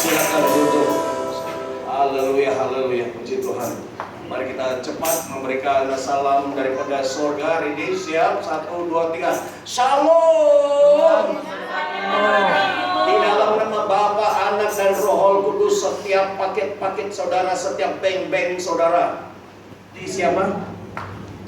Silakan duduk. Haleluya, haleluya, puji Tuhan. Mari kita cepat memberikan salam daripada surga. Ready, siap, 1, 2, 3. Shalom. Di dalam nama Bapa, Anak dan Roh Kudus, setiap paket-paket saudara, setiap bank-bank saudara diisi apa?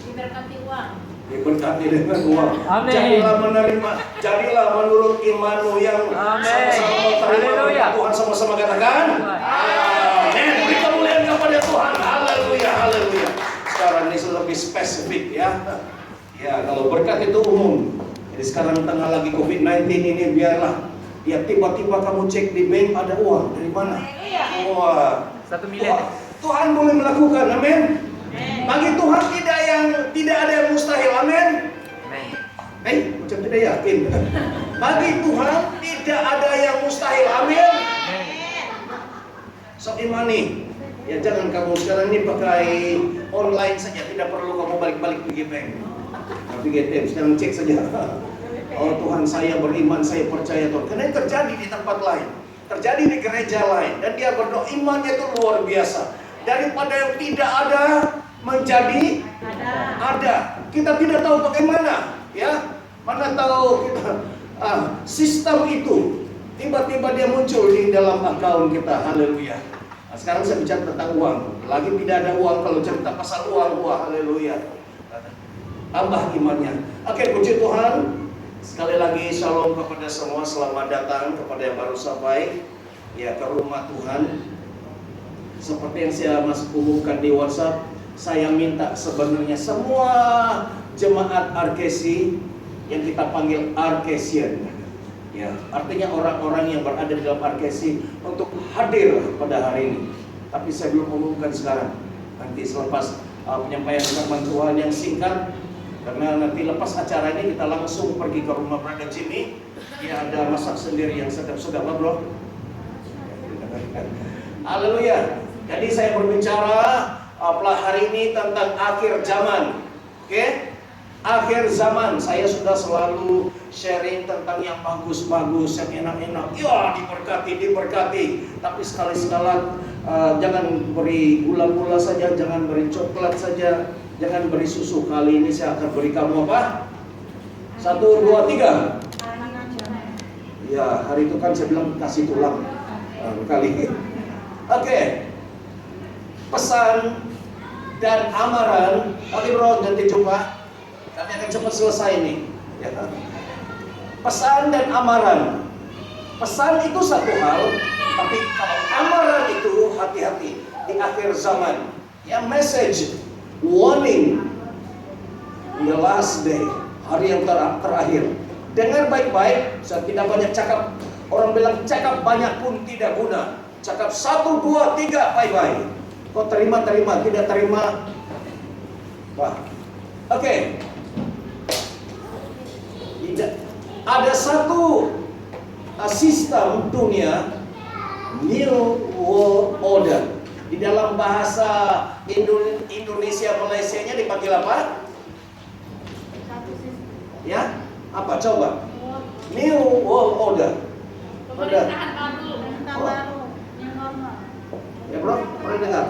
Diberkati uang. Diberkati dengan uang. Amin. Jadilah menerima, jadilah menurut imanmu yang sama-sama menerima Tuhan, sama-sama katakan amin. Beri kemuliaan kepada Tuhan. Haleluya, haleluya. Sekarang ini lebih spesifik ya. Ya, kalau berkat itu umum. Jadi sekarang tengah lagi COVID-19 ini, biarlah ya tiba-tiba kamu cek di bank ada uang. Dari mana? Wah, 1 miliar. Tuhan boleh melakukan, amin. Bagi Tuhan tidak ada yang mustahil, amin. Macam tidak yakin. Bagi Tuhan tidak ada yang mustahil, amin. So imani. Ya jangan kamu sekarang ini pakai online saja, tidak perlu kamu balik-balik pergi bank. Tapi GTM sekarang cek saja. Oh Tuhan, saya beriman, saya percaya Tuhan. Karena yang terjadi di tempat lain, terjadi di gereja lain, dan dia berdoa, imannya itu luar biasa. Daripada yang tidak ada menjadi ada. Kita tidak tahu bagaimana, ya. Mana tahu kita sistem itu tiba-tiba dia muncul di dalam akun kita. Haleluya. Nah, sekarang saya bicara tentang uang. Lagi tidak ada uang, kalau cerita pasal uang, wah haleluya. Tambah imannya. Oke, puji Tuhan. Sekali lagi shalom kepada semua, selamat datang kepada yang baru sampai ya ke rumah Tuhan. Seperti yang saya umumkan di WhatsApp, saya minta sebenarnya semua jemaat Arkesi yang kita panggil Arkesian, ya, artinya orang-orang yang berada di dalam Arkesi untuk hadir pada hari ini. Tapi saya belum umumkan sekarang. Nanti selepas penyampaian firman Tuhan yang singkat, karena nanti lepas acara ini kita langsung pergi ke rumah Brother Jimmy. Dia ada masak sendiri yang sedap-sedap, bro. Haleluya. Jadi saya berbicara hari ini tentang akhir zaman. Oke? Akhir zaman. Saya sudah selalu sharing tentang yang bagus-bagus, yang enak-enak. Ya, diberkati. Tapi sekali-sekala jangan beri gula-gula saja, jangan beri coklat saja, jangan beri susu. Kali ini saya akan beri kamu apa? 1, 2, 3. Ya, hari itu kan saya bilang kasih tulang. Kali. Oke. Pesan dan amaran. Oke bro, nanti jumpa. Kami akan cepat selesai ini, ya. Pesan dan amaran. Pesan itu satu hal, tapi kalau amaran itu hati-hati di akhir zaman. Ya, message, warning, in the last day, hari yang terakhir. Dengar baik-baik. Saya tidak banyak cakap. Orang bilang cakap banyak pun tidak guna. Cakap 1, 2, 3, bye-bye. Kau terima, tidak terima. Wah. Oke. Ada satu sistem dunia, New World Order. Di dalam bahasa Indonesia Malaysianya dipanggil apa? Ya? Apa? Coba. New World Order. Pemerintahan baru. Yang normal. Ya bro, pernah dengar?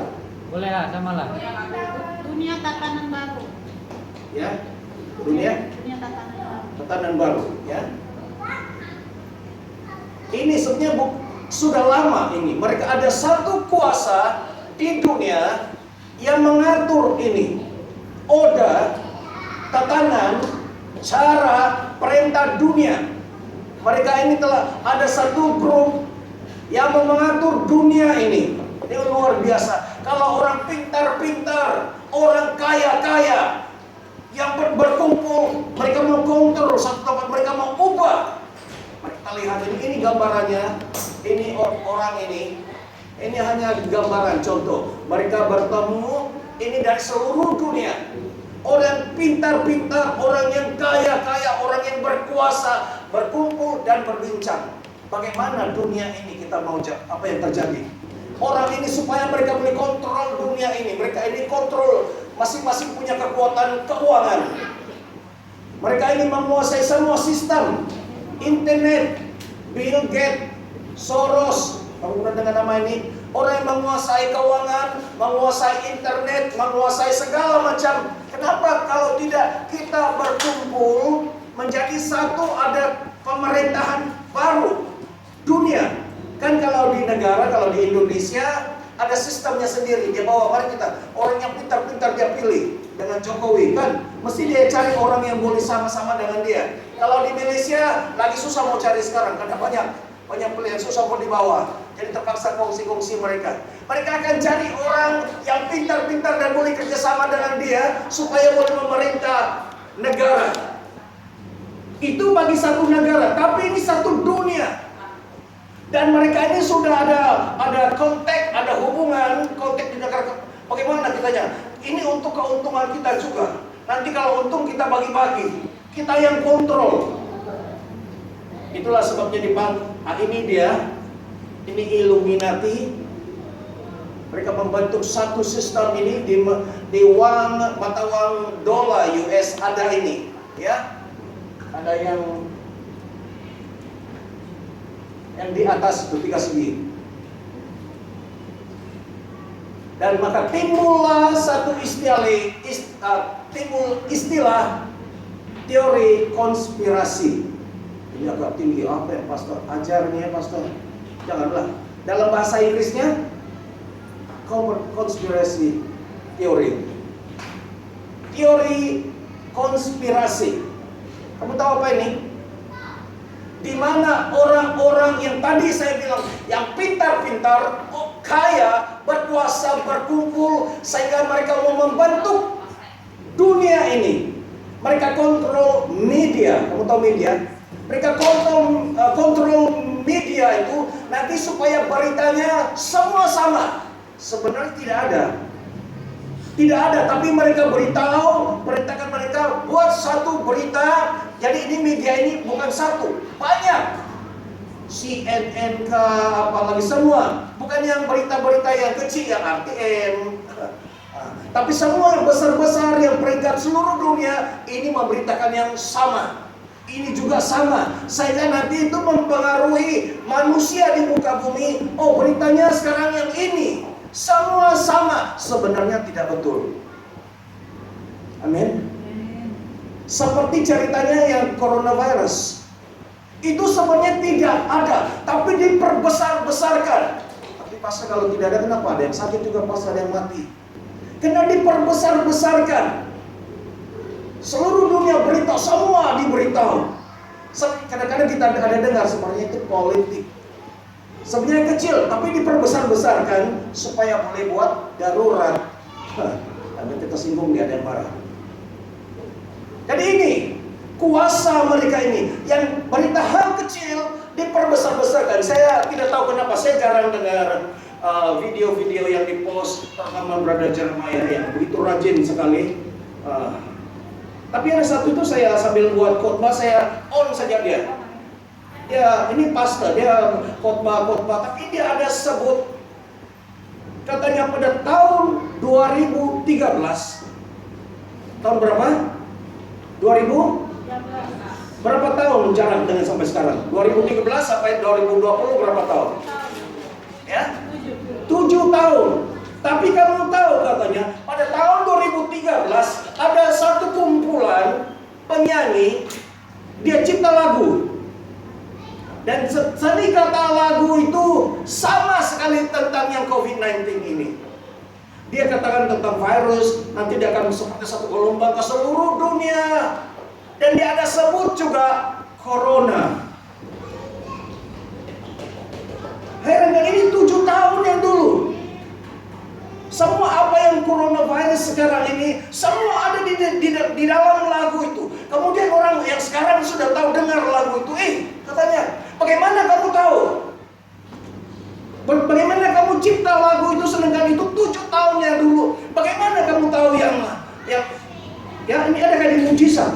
Boleh lah, sama lah. Dunia tatanan baru. Ya, dunia tatanan baru. Ya. Ini sebenarnya sudah lama ini. Mereka ada satu kuasa di dunia yang mengatur ini. Order, tatanan, cara, perintah dunia. Mereka ini telah ada satu grup yang mengatur dunia ini. Ini luar biasa. Kalau orang pintar-pintar, orang kaya-kaya yang berkumpul, mereka mau kontrol satu tempat, mereka mau ubah. Mereka lihat ini gambarannya. Ini orang ini hanya gambaran contoh. Mereka bertemu ini dari seluruh dunia. Orang pintar-pintar, orang yang kaya-kaya, orang yang berkuasa berkumpul dan berbincang. Bagaimana dunia ini kita mau apa yang terjadi? Orang ini supaya mereka boleh kontrol dunia ini. Mereka ini kontrol, masing-masing punya kekuatan keuangan. Mereka ini menguasai semua sistem. Internet, Bill Gates, Soros, Kamu pernah dengar nama ini? Orang yang menguasai keuangan, menguasai internet, menguasai segala macam. Kenapa kalau tidak kita berkumpul menjadi satu, ada pemerintahan baru dunia? Kan kalau di negara, kalau di Indonesia ada sistemnya sendiri. Dia bawa, mari kita, orang yang pintar-pintar dia pilih. Dengan Jokowi kan, mesti dia cari orang yang boleh sama-sama dengan dia. Kalau di Malaysia lagi susah mau cari sekarang karena banyak pilihan, susah mau dibawa. Jadi terpaksa kongsi-kongsi mereka. Mereka akan cari orang yang pintar-pintar dan boleh kerjasama dengan dia supaya boleh memerintah negara. Itu bagi satu negara, tapi ini satu dunia. Dan mereka ini sudah ada kontak, ada hubungan, kontak di negara. Bagaimana kitanya? Ini untuk keuntungan kita juga. Nanti kalau untung kita bagi-bagi. Kita yang kontrol. Itulah sebabnya ini dia. Ini Illuminati. Mereka membentuk satu sistem ini di mata uang dolar US ada ini, ya. Ada yang di atas itu 3 segi. Dan maka timbullah satu istilah teori konspirasi. Ini agak tinggi, apa ya pastor? Ajar nih ya pastor. Janganlah. Dalam bahasa Inggrisnya konspirasi teori. Teori konspirasi. Kamu tahu apa ini? Di mana orang-orang yang tadi saya bilang yang pintar-pintar, kaya, berkuasa, berkumpul sehingga mereka mau membentuk dunia ini. Mereka kontrol media. Kamu tahu media? Mereka kontrol media itu nanti supaya beritanya semua sama. Sebenarnya tidak ada. Tidak ada, tapi mereka perintahkan mereka buat satu berita. Jadi ini media ini bukan satu, banyak. CNN apalagi semua. Bukan yang berita-berita yang kecil, yang RTM. Tapi semua yang besar-besar, yang peringkat seluruh dunia, ini memberitakan yang sama. Ini juga sama. Sehingga nanti itu mempengaruhi manusia di muka bumi. Oh, beritanya sekarang yang ini. Semua sama. Sebenarnya tidak betul. Amin. Seperti ceritanya yang coronavirus. Itu sebenarnya tidak ada, tapi diperbesar-besarkan. Tapi pastor kalau tidak ada, kenapa? Ada yang sakit juga, pastor, ada yang mati. Karena diperbesar-besarkan. Seluruh dunia berita, semua diberitahu. Kadang-kadang kita ada dengar sebenarnya itu politik. Sebenarnya kecil, tapi diperbesar-besarkan supaya boleh buat darurat. Ada kita singgung, dia ada yang marah. Jadi ini kuasa mereka ini yang berita hal kecil diperbesar-besarkan. Saya tidak tahu kenapa saya jarang dengar video-video yang dipost rekaman Brother Jeremiah yang begitu rajin sekali. Tapi ada satu itu saya sambil buat khotbah saya on saja dia. Ya ini pastor dia khotbah, tapi dia ada sebut katanya pada tahun 2013. Tahun berapa? 2000? Berapa tahun jarak dengan sampai sekarang? 2013 sampai 2020 berapa tahun? Ya? 7 tahun. Tapi kamu tahu katanya pada tahun 2013 ada satu kumpulan penyanyi, dia cipta lagu. Dan seni kata lagu itu sama sekali tentang yang COVID-19 ini. Dia katakan tentang virus, nanti dia akan seperti satu gelombang ke seluruh dunia. Dan dia ada sebut juga corona. Heran, ini 7 tahun yang dulu. Semua apa yang coronavirus sekarang ini, semua ada di dalam lagu itu. Kemudian orang yang sekarang sudah tahu dengar lagu itu, katanya, bagaimana kamu tahu? Bagaimana kamu cipta lagu itu sedangkan itu 7 tahun yang dulu? Bagaimana kamu tahu yang ini adakah ini mujizat?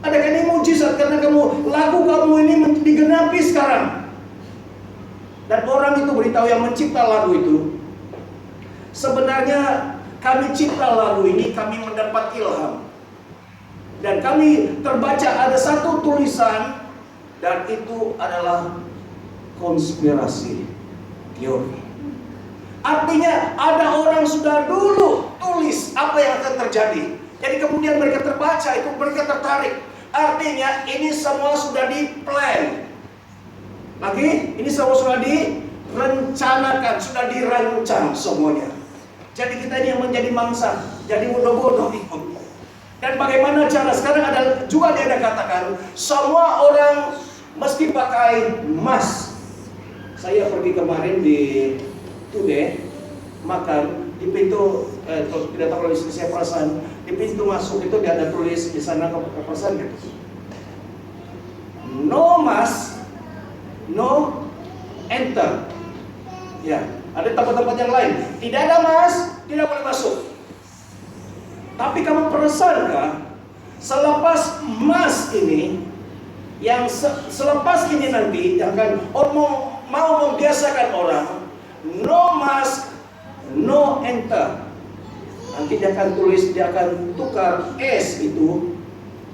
Adakah ini mujizat karena lagu kamu ini digenapi sekarang? Dan orang itu beritahu yang mencipta lagu itu, sebenarnya kami cipta lagu ini, kami mendapat ilham. Dan kami terbaca ada satu tulisan dan itu adalah konspirasi. teori. Artinya ada orang sudah dulu tulis apa yang akan terjadi. Jadi kemudian mereka terbaca itu, mereka tertarik. Artinya ini semua sudah di-plan. Lagi, ini semua sudah direncanakan, sudah dirancang semuanya. Jadi kita ini yang menjadi mangsa, jadi bodoh-bodoh ikut. Dan bagaimana cara sekarang ada juga dia katakan, semua orang mesti pakai emas. Saya pergi kemarin di Today makan di pintu, tidak tahu kalau istri saya perasan, di pintu masuk itu dia ada tulis di sana perasan gitu. No mask, no enter. Ya, ada tempat-tempat yang lain. Tidak ada mask, tidak boleh masuk. Tapi kamu perasankah selepas mask ini, yang selepas ini nanti akan mau membiasakan orang no mask, no enter. Nanti dia akan tulis, dia akan tukar S itu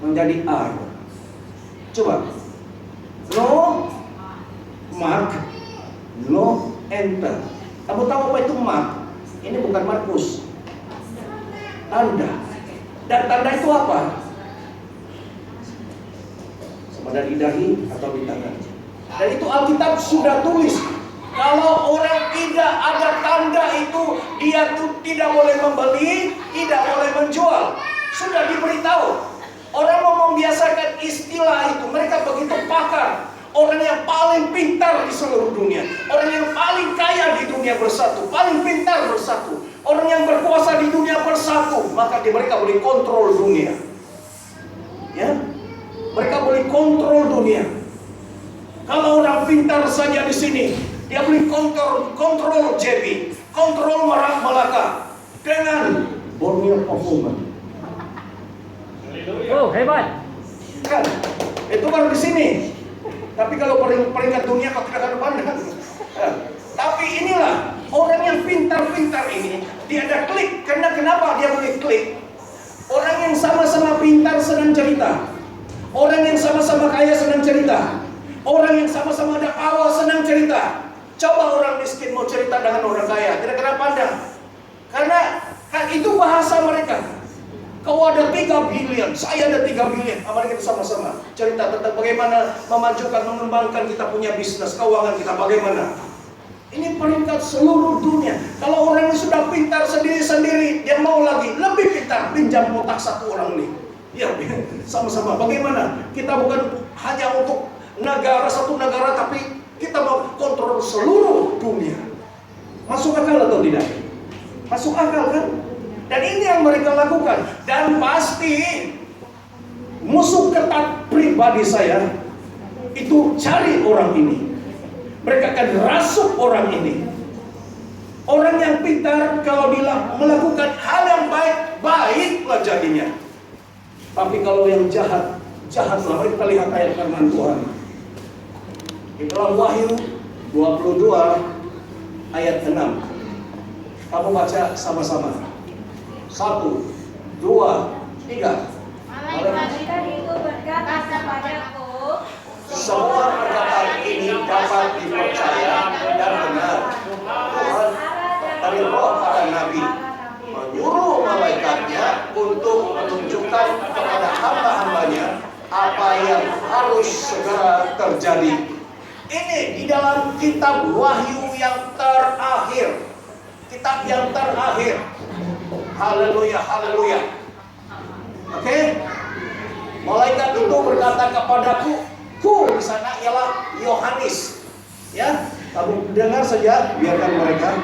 menjadi R. Coba, no mark, no enter. Kamu tahu apa itu mark? Ini bukan Markus, tanda. Dan tanda itu apa? Sama di dahi atau di tangan. Dan itu Alkitab sudah tulis. Kalau orang tidak ada tanda itu, dia tuh tidak boleh membeli, tidak boleh menjual. Sudah diberitahu. Orang mau membiasakan istilah itu, mereka begitu pakar. Orang yang paling pintar di seluruh dunia, orang yang paling kaya di dunia bersatu, paling pintar bersatu, orang yang berkuasa di dunia bersatu, maka mereka boleh kontrol dunia. Ya, mereka boleh kontrol dunia. Kalau orang pintar saja di sini, dia boleh kontrol JB, kontrol Merak Melaka dengan Borneo Performance. Oh, hebat. Kan? Itu baru di sini. Tapi kalau peringkat dunia kau tidak akan pandang. Tapi inilah orang yang pintar-pintar ini, dia ada klik. Karena kenapa dia boleh klik? Orang yang sama-sama pintar sedang cerita. Orang yang sama-sama kaya sedang cerita. Orang yang sama-sama ada power sedang cerita. Coba orang miskin mau cerita dengan orang kaya, tidak kena pandang. Karena itu bahasa mereka. Kau ada 3 bilion, saya ada 3 bilion. Mari kita sama-sama cerita tentang bagaimana memajukan, mengembangkan kita punya bisnis, keuangan kita bagaimana. Ini peringkat seluruh dunia. Kalau orang ini sudah pintar sendiri-sendiri, dia mau lagi lebih pintar, pinjam otak satu orang nih. Ya, sama-sama. Bagaimana? Kita bukan hanya untuk satu negara, tapi kita mau kontrol seluruh dunia. Masuk akal atau tidak? Masuk akal kan? Dan ini yang mereka lakukan. Dan pasti musuh ketat pribadi saya itu cari orang ini. Mereka akan rasuk orang ini. Orang yang pintar kalau melakukan hal yang baik, baiklah jadinya. Tapi kalau yang jahat, jahatlah. Mari kita lihat ayat firman Tuhan. Di dalam Wahyu 22 ayat 6. Kamu baca sama-sama. 1, 2, 3. Malaikat itu berkata kepadaku, Semua perkataan ini dapat dipercaya dan benar. Tuhan dari roh para nabi menyuruh malaikatnya untuk menunjukkan kepada hamba-hambanya apa yang harus segera terjadi. Ini di dalam kitab Wahyu yang terakhir. Kitab yang terakhir. Haleluya, haleluya. Oke? Malaikat itu berkata kepadaku, di sana ialah Yohanes. Ya, kamu dengar saja, biarkan mereka.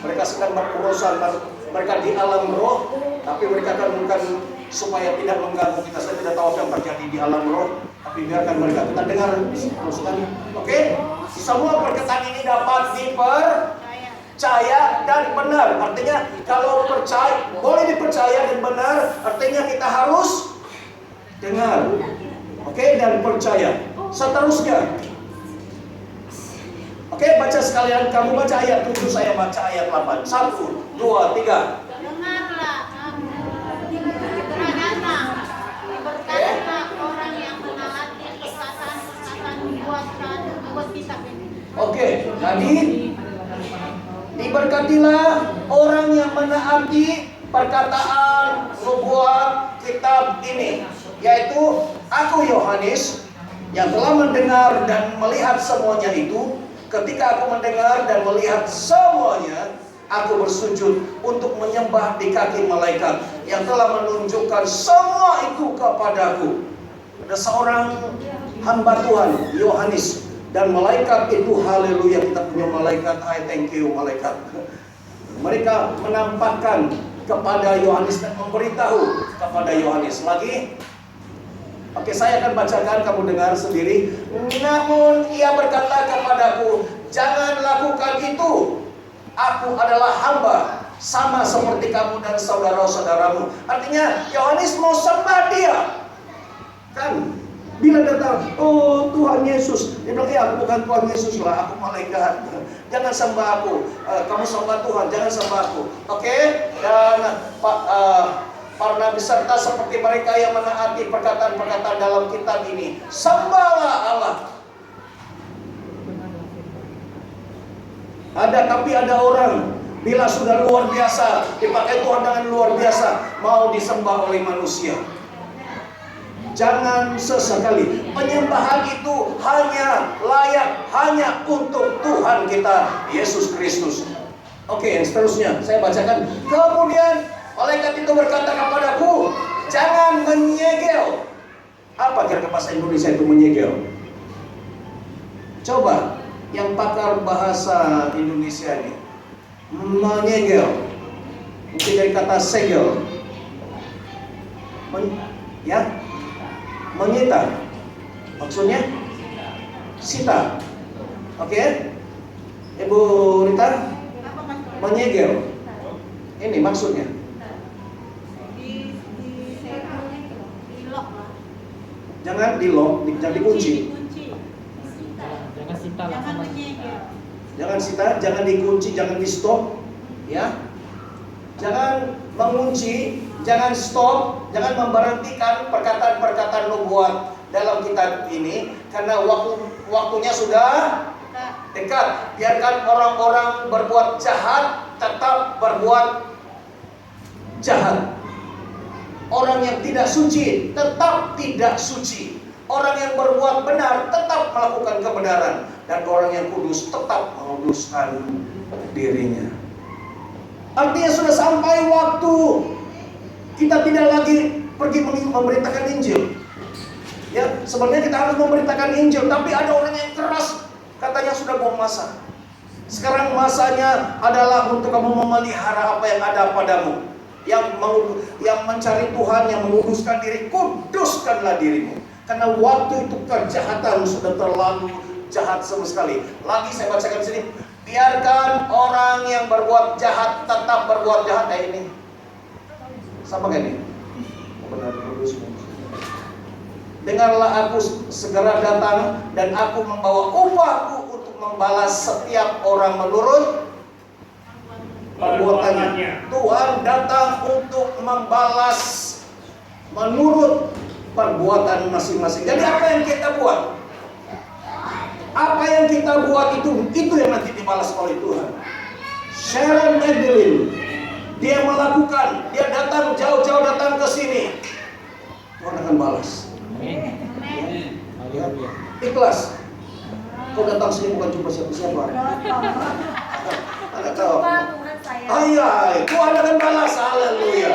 Mereka sedang berurusan, mereka di alam roh, tapi mereka kan bukan supaya tidak mengganggu kita. Saya tidak tahu apa yang terjadi di alam roh, tapi biarkan mereka. Kita dengar maksudnya. Oke? Semua perkataan ini dapat dipercaya dan benar. Artinya kalau percaya, boleh dipercaya dan benar, artinya kita harus dengar. Oke, dan percaya. Seterusnya. Oke, baca sekalian. Kamu baca ayat 7, saya baca ayat 8. 1, 2, 3. dengarlah kamu, berkatalah, berkatalah orang yang menaati perkataan buat kitab ini. Oke, jadi Diberkatilah orang yang menaati perkataan nubuat kitab ini, yaitu aku Yohanes yang telah mendengar dan melihat semuanya itu. Ketika aku mendengar dan melihat semuanya, aku bersujud untuk menyembah di kaki malaikat yang telah menunjukkan semua itu kepadaku. Ada seorang hamba Tuhan, Yohanes, dan malaikat itu, haleluya, kita punya malaikat. I thank you malaikat. Mereka menampakkan kepada Yohanes dan memberitahu kepada Yohanes lagi. Oke, saya akan bacakan, kamu dengar sendiri. Namun ia berkata kepadaku, jangan lakukan itu. Aku adalah hamba, sama seperti kamu dan saudara-saudaramu. Artinya Yohanes mau sembah dia. Kan? Bila datang, oh Tuhan Yesus, dia bilang, aku bukan Tuhan Yesus lah, aku malaikat. Jangan sembah aku, kamu sembah Tuhan, jangan sembah aku. Oke? Dan para beserta seperti mereka yang menaati perkataan-perkataan dalam kitab ini, sembahlah Allah. Tapi ada orang, bila sudah luar biasa, dipakai Tuhan dengan luar biasa, mau disembah oleh manusia. Jangan sesekali. Penyembahan itu hanya layak hanya untuk Tuhan kita Yesus Kristus. Oke, yang seterusnya saya bacakan. Kemudian malaikat itu berkata kepadaku, jangan menyegel. Apa kira-kira bahasa Indonesia itu menyegel? Coba yang pakar bahasa Indonesia ini. Menyegel, mungkin dari kata segel. Menyita, maksudnya sita. Oke? Ibu Rita, menyegel. Ini maksudnya. Di lock lah. Jangan di lock, jangan dikunci. Jangan sita lah. Jangan menyegel. Jangan sita, jangan dikunci, jangan di stop, ya. Jangan mengunci, jangan stop, jangan memberhentikan perkataan-perkataan nubuat dalam kitab ini, karena waktunya sudah dekat. Biarkan orang-orang berbuat jahat tetap berbuat jahat. Orang yang tidak suci tetap tidak suci. Orang yang berbuat benar tetap melakukan kebenaran, dan orang yang kudus tetap menguduskan dirinya. Artinya sudah sampai waktu kita tidak lagi pergi memberitakan Injil. Ya, sebenarnya kita harus memberitakan Injil, tapi ada orang yang keras, katanya sudah buang masa. Sekarang masanya adalah untuk kamu memelihara apa yang ada padamu. Yang mencari Tuhan, yang menguduskan diri, kuduskanlah dirimu. Karena waktu itu kejahatan sudah terlalu jahat sama sekali. Lagi saya bacakan sini. Biarkan orang yang berbuat jahat tetap berbuat jahat kayak ini. Sama kayak ini. Benar kudus. Dengarlah, aku segera datang dan aku membawa upahku untuk membalas setiap orang menurut perbuatannya. Tuhan datang untuk membalas menurut perbuatan masing-masing. Jadi apa yang kita buat? Apa yang kita buat itu yang nanti dibalas oleh Tuhan. Sharon Magdalene, dia melakukan, dia datang jauh-jauh datang ke sini. Tuhan akan balas. Amin. Haleluya. Ikhlas. Kau datang sini bukan cuma siapa-siapa. Anda tahu. Iya, Tuhan akan balas. Haleluya.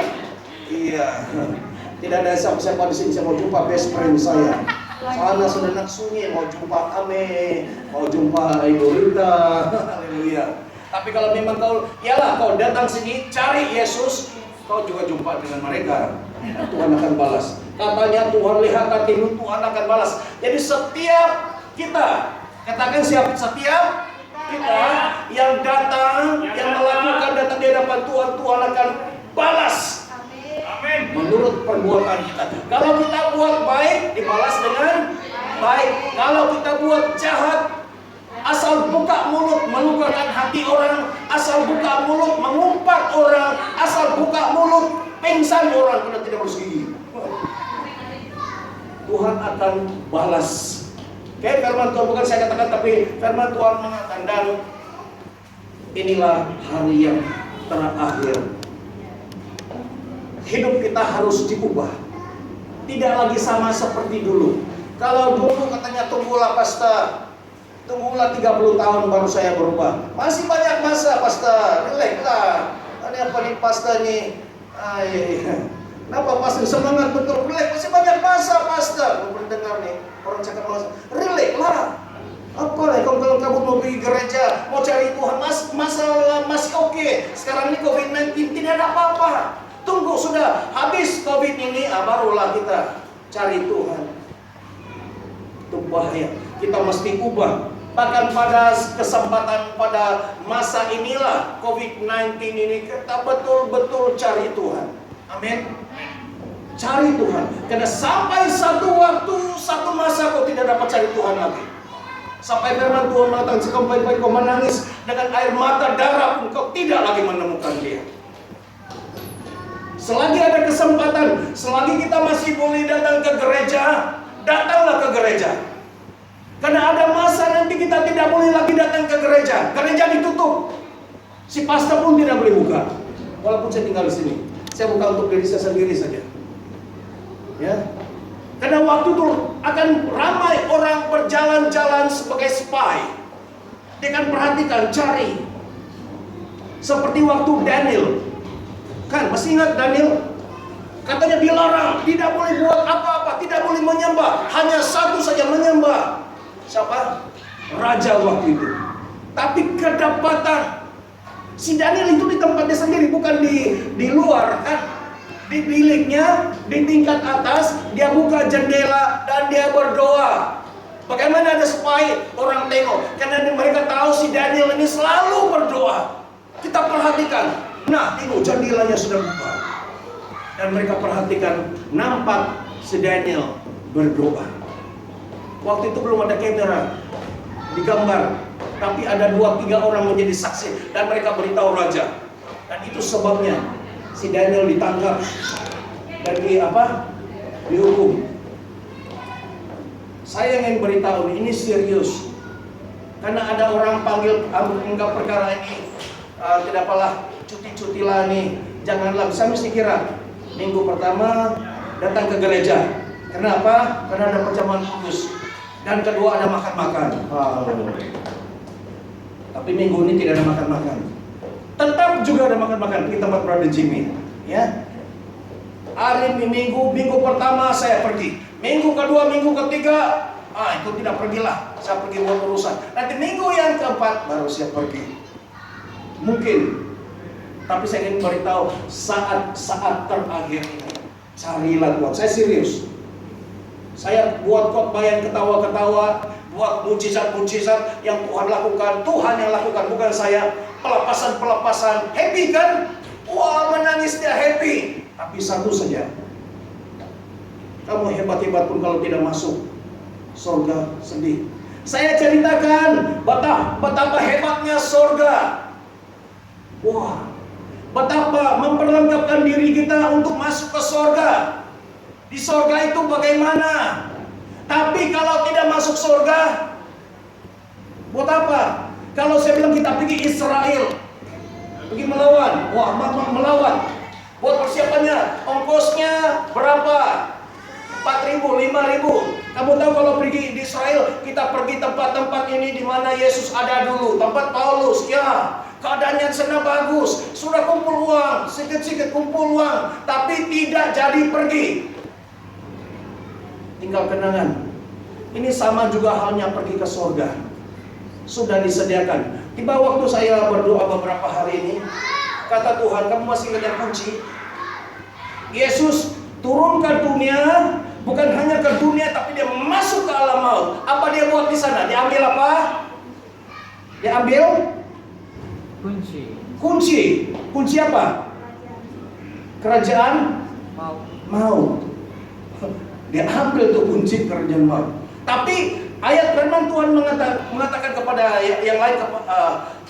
Iya. Tidak ada siapa-siapa di sini saya mau jumpa best friend saya. Sana sudah nak sunyi, mau jumpa Ame, mau jumpa Ibu Rita. Haleluya. Tapi kalau memang kau datang sini cari Yesus, kau juga jumpa dengan mereka. Tuhan akan balas. Katanya Tuhan lihat hatimu, Tuhan akan balas. Jadi setiap kita, katakan setiap kita yang datang, yang melakukan datang di hadapan Tuhan, Tuhan akan balas. Amin. Menurut perbuatan kita. Kalau kita buat baik, dibalas dengan baik. Kalau kita buat jahat, asal buka mulut melukakan hati orang, asal buka mulut mengumpat orang, asal buka mulut pingsan orang karena tidak bersih. Tuhan akan balas. Oke, firman Tuhan bukan saya katakan, tapi firman Tuhan mengatakan, dan inilah hari yang terakhir. Hidup kita harus diubah. Tidak lagi sama seperti dulu. Kalau dulu katanya tunggulah pastor, tunggulah 30 tahun baru saya berubah. Masih banyak masa pastor, relax lah. Ada apa nih pastor nih? Kenapa pastor semangat betul? Relax, masih banyak masa pastor. Mau dengar nih orang cakap masa, relax lah. Apa lah kalau kamu mau pergi gereja, mau cari Tuhan, masalah masih oke. Sekarang ini COVID-19 tidak ada apa-apa. Tunggu sudah habis COVID ini, barulah kita cari Tuhan. Itu bahaya. Kita mesti ubah. Bahkan pada kesempatan pada masa inilah COVID-19 ini kita betul-betul cari Tuhan. Amin. Cari Tuhan. Karena sampai satu waktu, satu masa kau tidak dapat cari Tuhan lagi. Sampai firman Tuhan mengatakan, sampai kau menangis dengan air mata darah pun kau tidak lagi menemukan Dia. Selagi ada kesempatan, selagi kita masih boleh datang ke gereja, datanglah ke gereja. Karena ada masa nanti kita tidak boleh lagi datang ke gereja. Gereja ditutup. Si pastor pun tidak boleh buka. Walaupun saya tinggal di sini, saya buka untuk diri saya sendiri saja. Ya. Karena waktu itu akan ramai orang berjalan-jalan sebagai spy. Dia akan perhatikan, cari. Seperti waktu Daniel. Kan, masih ingat Daniel? Katanya dilarang, tidak boleh buat apa-apa, tidak boleh menyembah. Hanya satu saja menyembah. Siapa? Raja waktu itu. Tapi kedapatan. Si Daniel itu di tempatnya sendiri, bukan di luar kan. Di biliknya, di tingkat atas, dia buka jendela dan dia berdoa. Bagaimana ada spy? Orang tengok. Karena mereka tahu si Daniel ini selalu berdoa. Kita perhatikan. Nah, tengok jendelanya sudah buka. Dan mereka perhatikan, nampak si Daniel berdoa. Waktu itu belum ada kamera digambar, tapi ada 2-3 orang menjadi saksi dan mereka beritahu raja. Dan itu sebabnya si Daniel ditangkap dan dihukum. Saya ingin beritahu ini serius, karena ada orang panggil anggap perkara ini tidak apalah, cuti-cuti lah nih, janganlah. Saya mesti kira minggu pertama datang ke gereja. Kenapa? Karena ada perjamuan kudus. Dan kedua ada makan-makan. Tapi minggu ini tidak ada makan-makan. Tetap juga ada makan-makan di tempat Brother Jimmy. Ya. Hari minggu pertama saya pergi. Minggu kedua, minggu ketiga, itu tidak pergilah. Saya pergi buat urusan. Nanti minggu yang keempat baru saya pergi. Mungkin. Tapi saya ingin beritahu saat-saat terakhir ini, carilah Tuhan. Saya serius. Saya buat khotbah yang ketawa-ketawa, buat mujizat-mujizat yang Tuhan lakukan, Tuhan yang lakukan, bukan saya. Pelepasan-pelepasan, happy kan? Wah, menangis dia happy. Tapi satu saja, kamu hebat-hebat pun kalau tidak masuk surga, sedih. Saya ceritakan betapa hebatnya surga. Wah, betapa memperlengkapkan diri kita untuk masuk ke surga. Di surga itu bagaimana? Tapi kalau tidak masuk surga, buat apa? Kalau saya bilang kita pergi Israel, pergi melawan, melawan. Buat persiapannya, ongkosnya berapa? 4.000, 5.000. Kamu tahu kalau pergi di Israel, kita pergi tempat-tempat ini di mana Yesus ada dulu, tempat Paulus, ya. Keadaannya sana bagus, sudah kumpul uang, sedikit-sedikit kumpul uang, tapi tidak jadi pergi. Tinggal kenangan. Ini sama juga halnya pergi ke surga. Sudah disediakan. Tiba waktu saya berdoa beberapa hari ini, kata Tuhan, kamu masih ingat kunci? Yesus turun ke dunia, bukan hanya ke dunia, tapi dia masuk ke alam maut. Apa dia buat di sana? Diambil apa? Diambil Kunci. kunci. Kunci apa? Kerajaan maut. Dia ambil tuh kunci kerajaan maut. Tapi ayat firman Tuhan mengatakan kepada yang lain,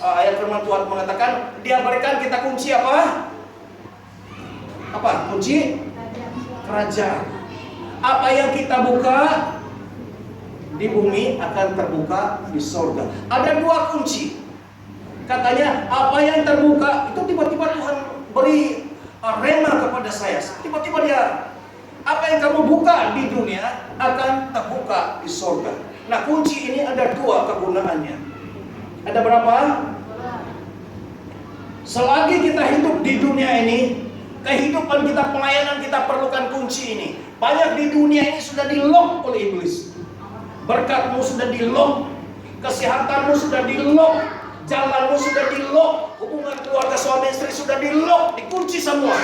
ayat firman Tuhan mengatakan dia berikan kita kunci apa? Apa? Kunci kerajaan. Apa yang kita buka di bumi akan terbuka di surga. Ada 2 kunci. Katanya apa yang terbuka itu tiba-tiba Tuhan beri rema kepada saya. Tiba-tiba dia, apa yang kamu buka di dunia akan terbuka di surga. Nah, kunci ini ada dua kegunaannya. Ada berapa? Selagi kita hidup di dunia ini, kehidupan kita, pelayanan kita perlukan kunci ini. Banyak di dunia ini sudah di-lock oleh iblis. Berkatmu sudah di-lock, kesehatanmu sudah di-lock, jalanmu sudah di-lock, hubungan keluarga suami istri sudah di-lock, dikunci semua.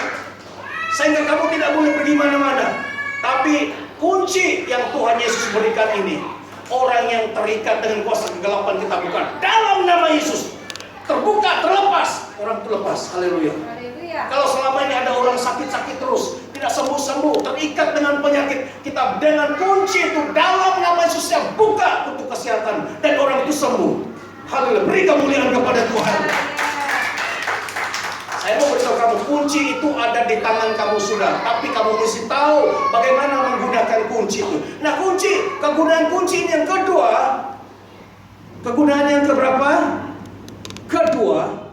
Sehingga kamu tidak boleh pergi mana-mana. Tapi kunci yang Tuhan Yesus berikan ini, orang yang terikat dengan kuasa kegelapan kita bukan. Dalam nama Yesus, terbuka, terlepas. Orang itu lepas. Haleluya. Kalau selama ini ada orang sakit-sakit terus, tidak sembuh-sembuh, terikat dengan penyakit, kita dengan kunci itu dalam nama Yesus yang buka untuk kesehatan dan orang itu sembuh. Haleluya. Beri kemuliaan kepada Tuhan. Saya mau beritahu kamu, kunci itu ada di tangan kamu sudah, tapi kamu mesti tahu bagaimana menggunakan kunci itu. Nah, kegunaan kunci ini yang kedua. Kegunaan yang keberapa? Kedua,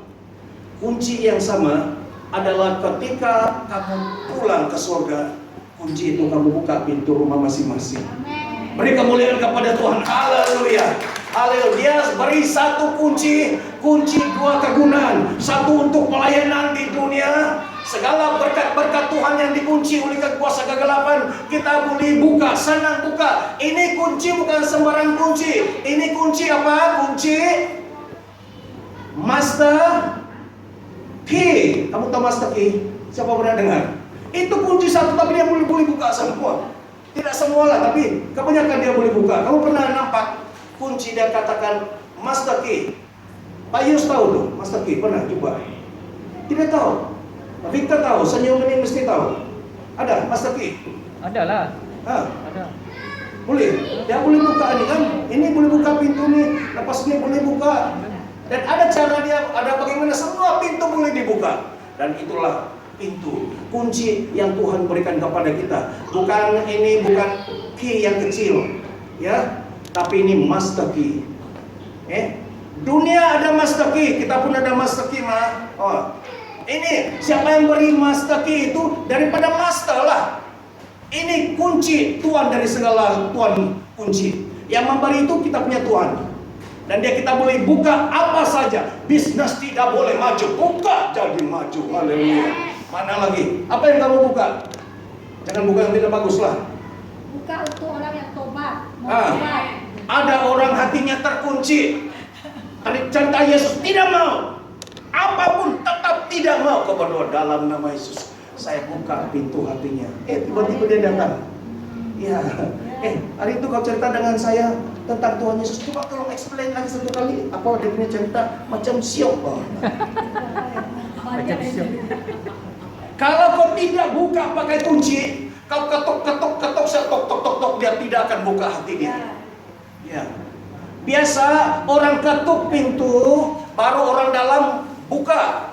kunci yang sama adalah ketika kamu pulang ke surga, kunci itu kamu buka pintu rumah masing-masing. Beri kemuliaan kepada Tuhan. Haleluya. Haleluya. Dia beri satu kunci dua kegunaan. Satu untuk pelayanan di dunia. Segala berkat-berkat Tuhan yang dikunci oleh kuasa kegelapan, kita boleh buka, senang buka. Ini kunci bukan sembarang kunci. Ini kunci apa? Kunci Master Key. Kamu tahu Master Key? Siapa pernah dengar? Itu kunci satu, tapi dia boleh buka semua. Tidak semua lah, tapi kebanyakan dia boleh buka. Kamu pernah nampak kunci dia katakan Master Key? Pak Yus tahu tuh Master Key? Pernah coba? Tidak tahu. Victor tahu, senyum ini mesti tahu. Ada Master Key? Ada lah. Ada. Boleh? Dia boleh buka ini kan? Ini boleh buka pintu nih, lepas ini boleh buka. Dan ada cara dia, ada bagaimana semua pintu boleh dibuka. Dan itulah pintu, kunci yang Tuhan berikan kepada kita. Bukan key yang kecil, ya, tapi ini master key. Dunia ada master key, kita pun ada master key, mah. Oh, ini siapa yang beri master key itu daripada master lah. Ini kunci Tuhan dari segala Tuhan kunci. Yang memberi itu kita punya Tuhan. Dan kita boleh buka apa saja. Bisnis tidak boleh maju, buka jadi maju. Haleluya. Mana lagi? Apa yang kamu buka? Jangan buka yang tidak bagus lah. Buka untuk orang yang tobat. Ada orang hatinya terkunci. Cinta Yesus tidak mau. Apapun tetap tidak mau. Kau berdoa dalam nama Yesus. Saya buka pintu hatinya. Tiba-tiba dia datang. Ya. Hari itu kau cerita dengan saya tentang Tuhan Yesus. Coba tolong explain lagi satu kali. Apa dia punya cerita macam siok. Macam siap. Kalau kau tidak buka pakai kunci, kau ketok, saya tok, dia tidak akan buka hati dia. Ya. Biasa orang ketuk pintu, baru orang dalam buka.